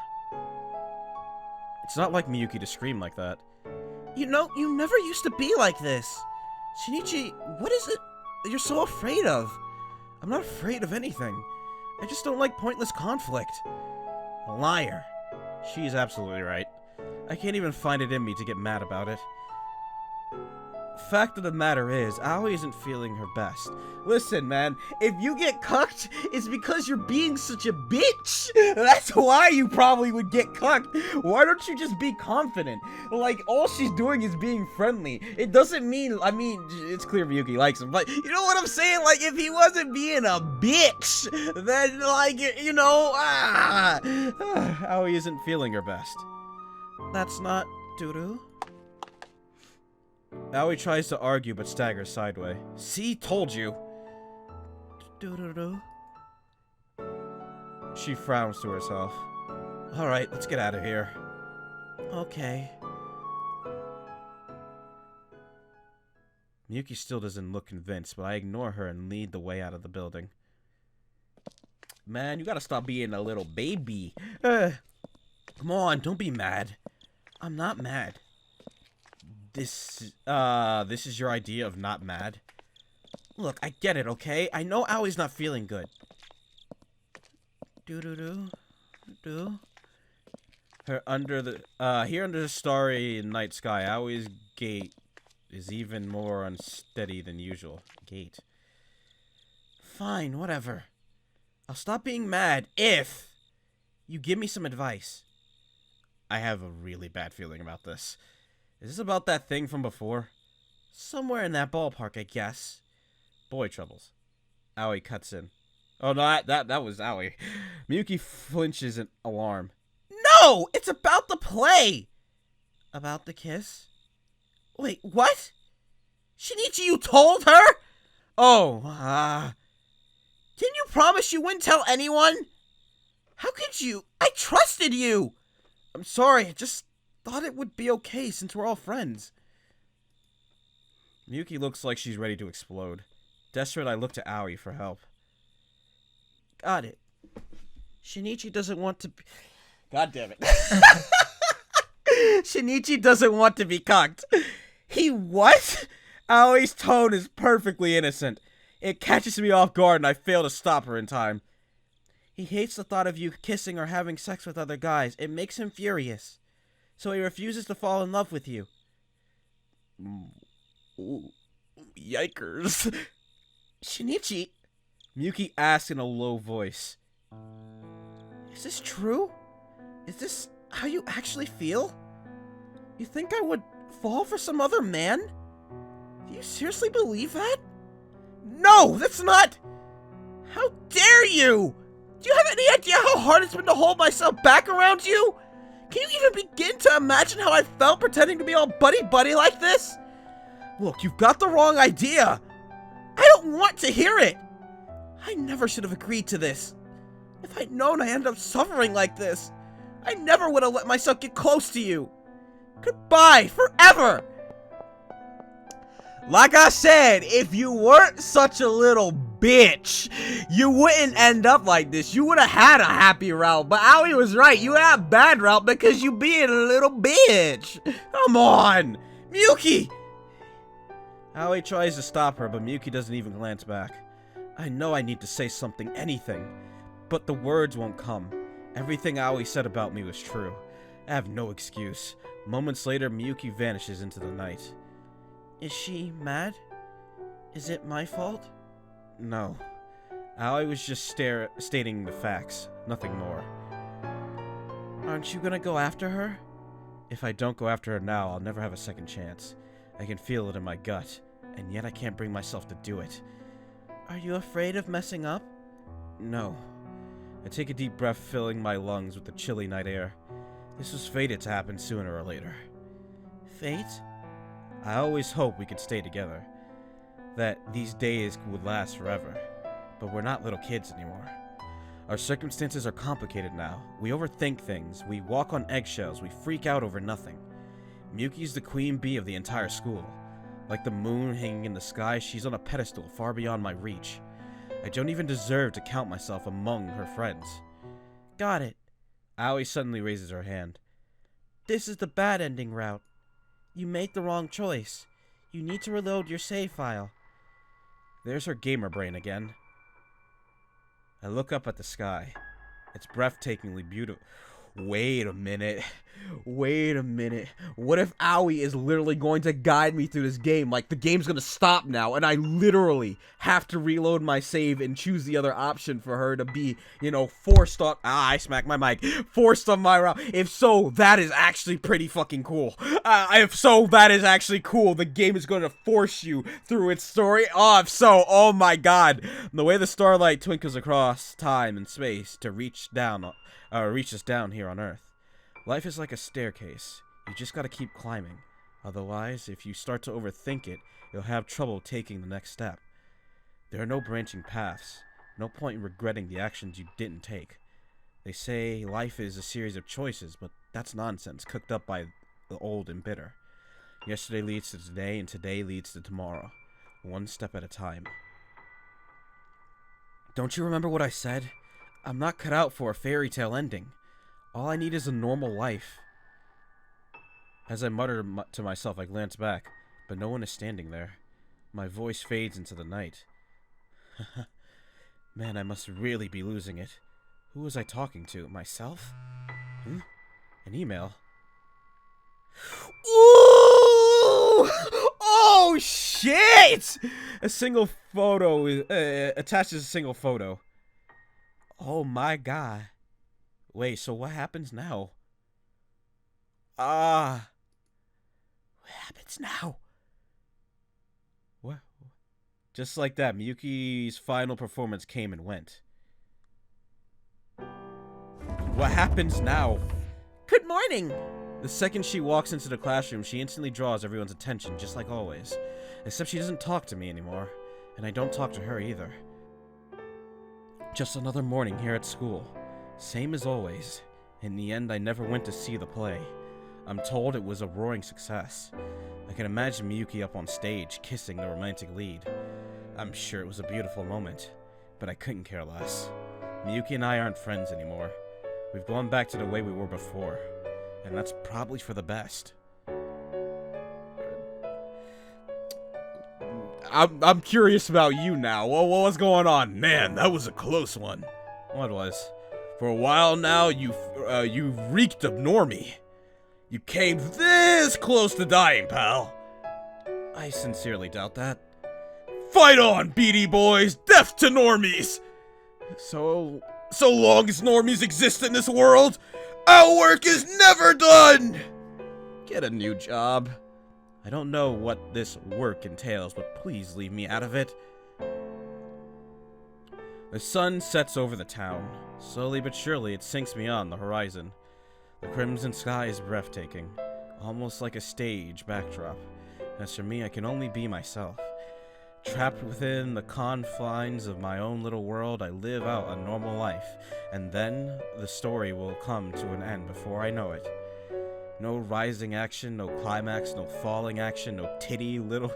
It's not like Miyuki to scream like that. You know, you never used to be like this. Shinichi, what is it that you're so afraid of? I'm not afraid of anything. I just don't like pointless conflict. A liar. She's absolutely right. I can't even find it in me to get mad about it. Fact of the matter is, Aoi isn't feeling her best. Listen, man, if you get cucked, it's because you're being such a bitch. That's why you probably would get cucked. Why don't you just be confident? Like, all she's doing is being friendly. It doesn't mean, I mean, it's clear Miyuki likes him, but you know what I'm saying? Like, if he wasn't being a bitch, then, like, you know, Aoi isn't feeling her best. That's not doo-doo. Aoi tries to argue but staggers sideways. See, told you. Doo-doo-doo. She frowns to herself. Alright, let's get out of here. Okay. Miyuki still doesn't look convinced, but I ignore her and lead the way out of the building. Man, you gotta stop being a little baby. Come on, don't be mad. I'm not mad. This is your idea of not mad? Look, I get it, okay? I know Aoi's not feeling good. Do. Here under the starry night sky, Aoi's gait is even more unsteady than usual. Gait. Fine, whatever. I'll stop being mad if you give me some advice. I have a really bad feeling about this. Is this about that thing from before? Somewhere in that ballpark, I guess. Boy troubles. Aoi cuts in. Oh, no, that was Aoi. Miyuki flinches in alarm. No! It's about the play! About the kiss? Wait, what? Shinichi, you told her? Oh, didn't you promise you wouldn't tell anyone? How could you? I trusted you! I'm sorry, I just thought it would be okay since we're all friends. Miyuki looks like she's ready to explode. Desperate, I look to Aoi for help. Got it. Shinichi doesn't want to be... God damn it. Shinichi doesn't want to be cucked. He what? Aoi's tone is perfectly innocent. It catches me off guard and I fail to stop her in time. He hates the thought of you kissing or having sex with other guys. It makes him furious. So he refuses to fall in love with you. Ooh, yikers. Shinichi, Miyuki asks in a low voice. is this true? Is this how you actually feel? You think I would fall for some other man? Do you seriously believe that? No, that's not... How dare you? Do you have any idea how hard it's been to hold myself back around you? Can you even begin to imagine how I felt pretending to be all buddy-buddy like this? Look, you've got the wrong idea. I don't want to hear it. I never should have agreed to this. If I'd known I ended up suffering like this, I never would have let myself get close to you. Goodbye, forever! Like I said, if you weren't such a little bitch, you wouldn't end up like this. You would have had a happy route. But Aoi was right. You had a bad route because you being a little bitch. Come on. Miyuki! Aoi tries to stop her, but Miyuki doesn't even glance back. I know I need to say something, anything. But the words won't come. Everything Aoi said about me was true. I have no excuse. Moments later, Miyuki vanishes into the night. Is she mad? Is it my fault? No. Aoi was just stating the facts, nothing more. Aren't you gonna go after her? If I don't go after her now, I'll never have a second chance. I can feel it in my gut, and yet I can't bring myself to do it. Are you afraid of messing up? No. I take a deep breath, filling my lungs with the chilly night air. This was fated to happen sooner or later. Fate? I always hoped we could stay together. That these days would last forever. But we're not little kids anymore. Our circumstances are complicated now. We overthink things. We walk on eggshells. We freak out over nothing. Miyuki's the queen bee of the entire school. Like the moon hanging in the sky, she's on a pedestal far beyond my reach. I don't even deserve to count myself among her friends. Got it. Aoi suddenly raises her hand. This is the bad ending route. You made the wrong choice. You need to reload your save file. There's her gamer brain again. I look up at the sky. It's breathtakingly beautiful. Wait a minute. Wait a minute. What if Aoi is literally going to guide me through this game? Like, the game's gonna stop now, and I literally have to reload my save and choose the other option for her to be, you know, forced on... I smacked my mic. Forced on my route. If so, that is actually pretty fucking cool. If so, that is actually cool. The game is going to force you through its story. Oh, if so, oh my god. The way the starlight twinkles across time and space to reach us down here on Earth. Life is like a staircase. You just gotta keep climbing. Otherwise, if you start to overthink it, you'll have trouble taking the next step. There are no branching paths. No point in regretting the actions you didn't take. They say life is a series of choices, but that's nonsense cooked up by the old and bitter. Yesterday leads to today, and today leads to tomorrow. One step at a time. Don't you remember what I said? I'm not cut out for a fairy tale ending. All I need is a normal life. As I mutter to myself, I glance back, but no one is standing there. My voice fades into the night. Man, I must really be losing it. Who was I talking to? Myself? An email? Ooh! Oh, shit! A single photo attaches a single photo. Oh my god. Wait, so what happens now? What happens now? What? Just like that, Miyuki's final performance came and went. What happens now? Good morning! The second she walks into the classroom, she instantly draws everyone's attention, just like always. Except she doesn't talk to me anymore, and I don't talk to her either. Just another morning here at school. Same as always. In the end, I never went to see the play. I'm told it was a roaring success. I can imagine Miyuki up on stage, kissing the romantic lead. I'm sure it was a beautiful moment, but I couldn't care less. Miyuki and I aren't friends anymore. We've gone back to the way we were before, and that's probably for the best. I'm curious about you now. What was going on? Man, that was a close one. What was? For a while now, you reeked of normie. You came this close to dying, pal. I sincerely doubt that. Fight on, BD boys! Death to normies! So long as normies exist in this world, our work is never done! Get a new job. I don't know what this work entails, but please leave me out of it. The sun sets over the town. Slowly but surely, it sinks beyond the horizon. The crimson sky is breathtaking, almost like a stage backdrop. As for me, I can only be myself. Trapped within the confines of my own little world, I live out a normal life, and then the story will come to an end before I know it. No rising action, no climax, no falling action, no titty little...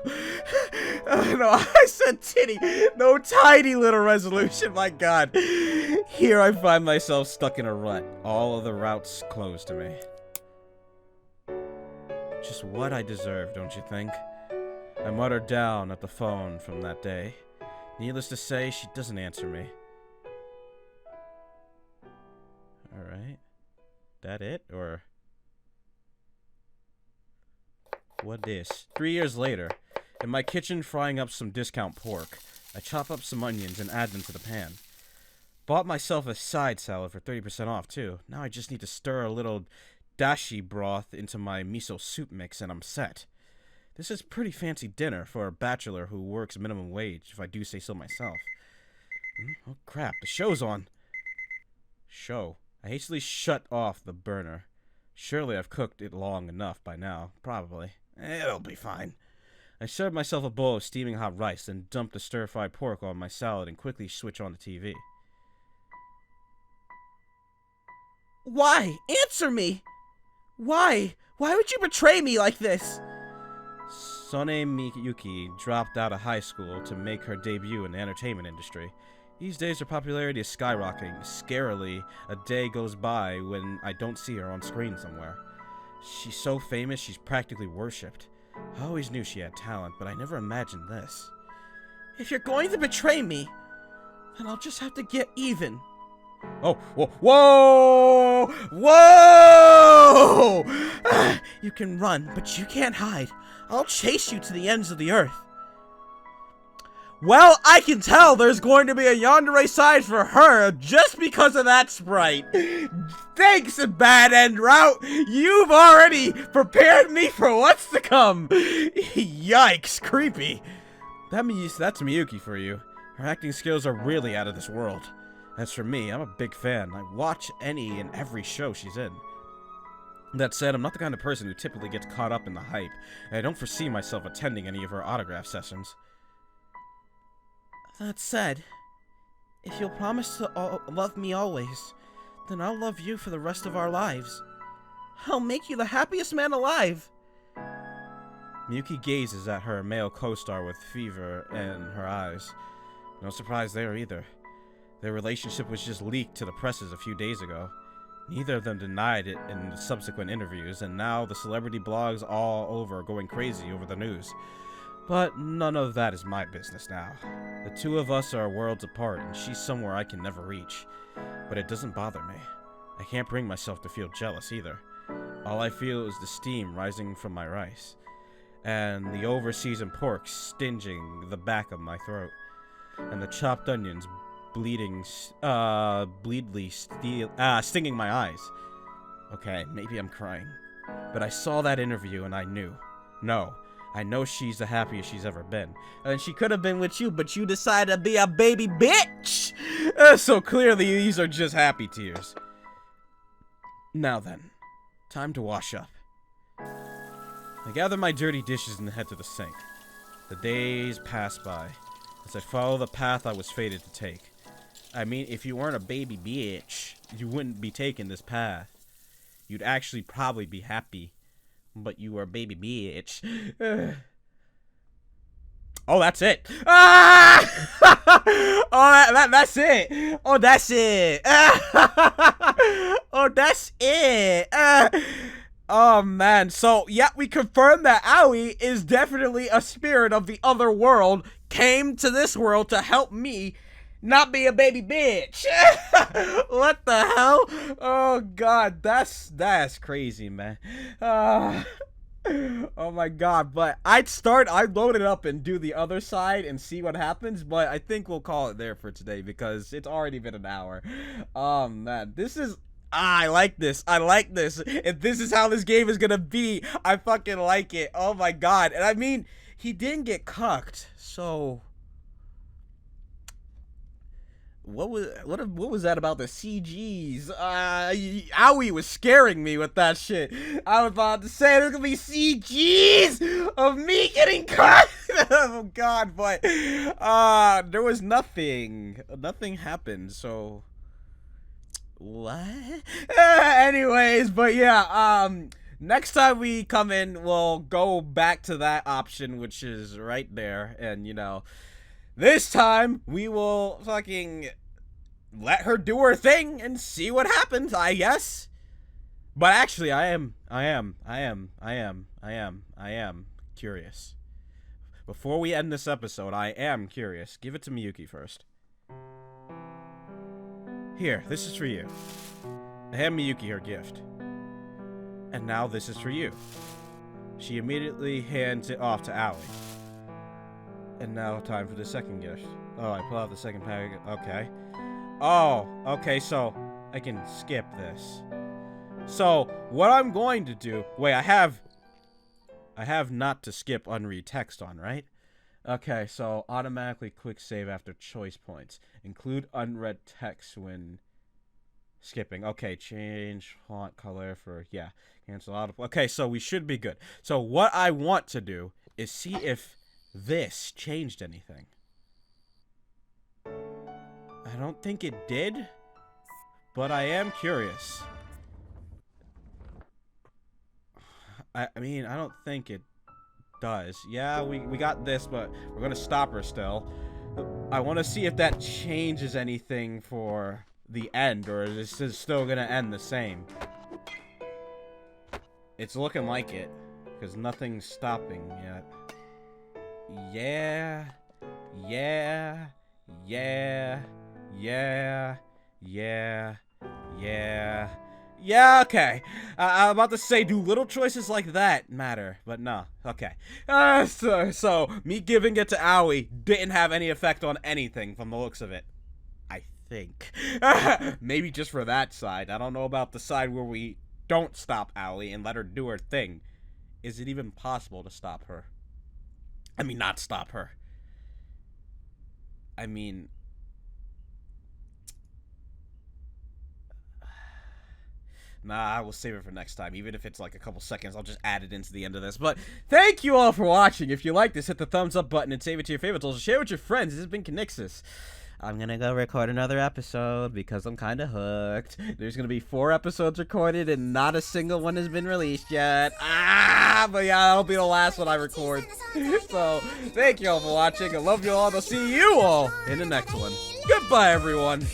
No, I said titty! No tiny little resolution, my god! Here I find myself stuck in a rut, all of the routes closed to me. Just what I deserve, don't you think? I muttered down at the phone from that day. Needless to say, she doesn't answer me. Alright. That it? Or... what this? 3 years later, in my kitchen frying up some discount pork, I chop up some onions and add them to the pan. Bought myself a side salad for 30% off too. Now I just need to stir a little dashi broth into my miso soup mix and I'm set. This is pretty fancy dinner for a bachelor who works minimum wage, if I do say so myself. Oh crap, the show's on. Show. I hastily shut off the burner. Surely I've cooked it long enough by now. Probably. It'll be fine. I served myself a bowl of steaming hot rice, then dumped the stir-fried pork on my salad and quickly switched on the TV. Why? Answer me! Why? Why would you betray me like this? Sone Miyuki dropped out of high school to make her debut in the entertainment industry. These days her popularity is skyrocketing. Scarily, a day goes by when I don't see her on screen somewhere. She's so famous, she's practically worshipped. I always knew she had talent, but I never imagined this. If you're going to betray me, then I'll just have to get even. Oh, whoa! Whoa! You can run, but you can't hide. I'll chase you to the ends of the earth. Well, I can tell there's going to be a yandere side for her just because of that sprite. Thanks, Bad End Route. You've already prepared me for what's to come. Yikes, creepy. That's Miyuki for you. Her acting skills are really out of this world. As for me, I'm a big fan. I watch any and every show she's in. That said, I'm not the kind of person who typically gets caught up in the hype, and I don't foresee myself attending any of her autograph sessions. That said, if you'll promise to love me always, then I'll love you for the rest of our lives. I'll make you the happiest man alive. Miyuki gazes at her male co-star with fever in her eyes. No surprise there either. Their relationship was just leaked to the presses a few days ago. Neither of them denied it in the subsequent interviews, and now the celebrity blogs all over are going crazy over the news. But none of that is my business now. The two of us are worlds apart, and she's somewhere I can never reach. But it doesn't bother me. I can't bring myself to feel jealous either. All I feel is the steam rising from my rice, and the over-seasoned pork stinging the back of my throat, and the chopped onions stinging my eyes. Okay, maybe I'm crying. But I saw that interview and I knew. No, I know she's the happiest she's ever been. And she could have been with you, but you decided to be a baby bitch! So clearly these are just happy tears. Now then, time to wash up. I gather my dirty dishes and head to the sink. The days pass by as I follow the path I was fated to take. I mean, if you weren't a baby bitch, you wouldn't be taking this path. You'd actually probably be happy, but you were a baby bitch. Oh, that's it. Ah! Oh, that's it. Oh, that's it. Oh, that's it. Oh, man. So, yeah, we confirmed that Aoi is definitely a spirit of the other world, came to this world to help me not be a baby bitch. What the hell? Oh, God. That's crazy, man. Oh my god, but I'd load it up and do the other side and see what happens, but I think we'll call it there for today because it's already been an hour. Oh man, I like this. If this is how this game is gonna be, I fucking like it. Oh my god. And I mean, he didn't get cucked, so what was that about the CGs? Aoi was scaring me with that shit. I was about to say there's gonna be CGs of me getting cut. Oh god, but there was nothing. Nothing happened, so what? Anyways, but yeah, next time we come in, we'll go back to that option, which is right there, and you know, this time, we will fucking let her do her thing and see what happens, I guess. But actually, I am curious. Before we end this episode, I am curious. Give it to Miyuki first. Here, this is for you. I hand Miyuki her gift. And now this is for you. She immediately hands it off to Aoi. And now time for the second gift. Oh, I pull out the second pack. Okay. Oh, okay, so I can skip this. So, what I'm going to do... Wait, I have not to skip unread text on, right? Okay, so automatically quick save after choice points. Include unread text when skipping. Okay, change font color for... Yeah, cancel auto... Okay, so we should be good. So, what I want to do is see if this changed anything. I don't think it did, but I am curious. I mean, I don't think it does. Yeah, we got this, but we're gonna stop her still. I want to see if that changes anything for the end, or is this still gonna end the same? It's looking like it, because nothing's stopping yet. Yeah, okay. I'm about to say, do little choices like that matter? But no, okay. So, me giving it to Aoi didn't have any effect on anything from the looks of it. I think. Maybe just for that side. I don't know about the side where we don't stop Aoi and let her do her thing. Is it even possible to stop her? I mean, not stop her. I mean... Nah, I will save it for next time. Even if it's like a couple seconds, I'll just add it into the end of this. But thank you all for watching. If you like this, hit the thumbs up button and save it to your favorites. Also, share with your friends. This has been Conixis. I'm gonna go record another episode because I'm kind of hooked. There's gonna be 4 episodes recorded and not a single one has been released yet. But yeah, that'll be the last one I record. So, thank you all for watching. I love you all. I'll see you all in the next one. Goodbye, everyone.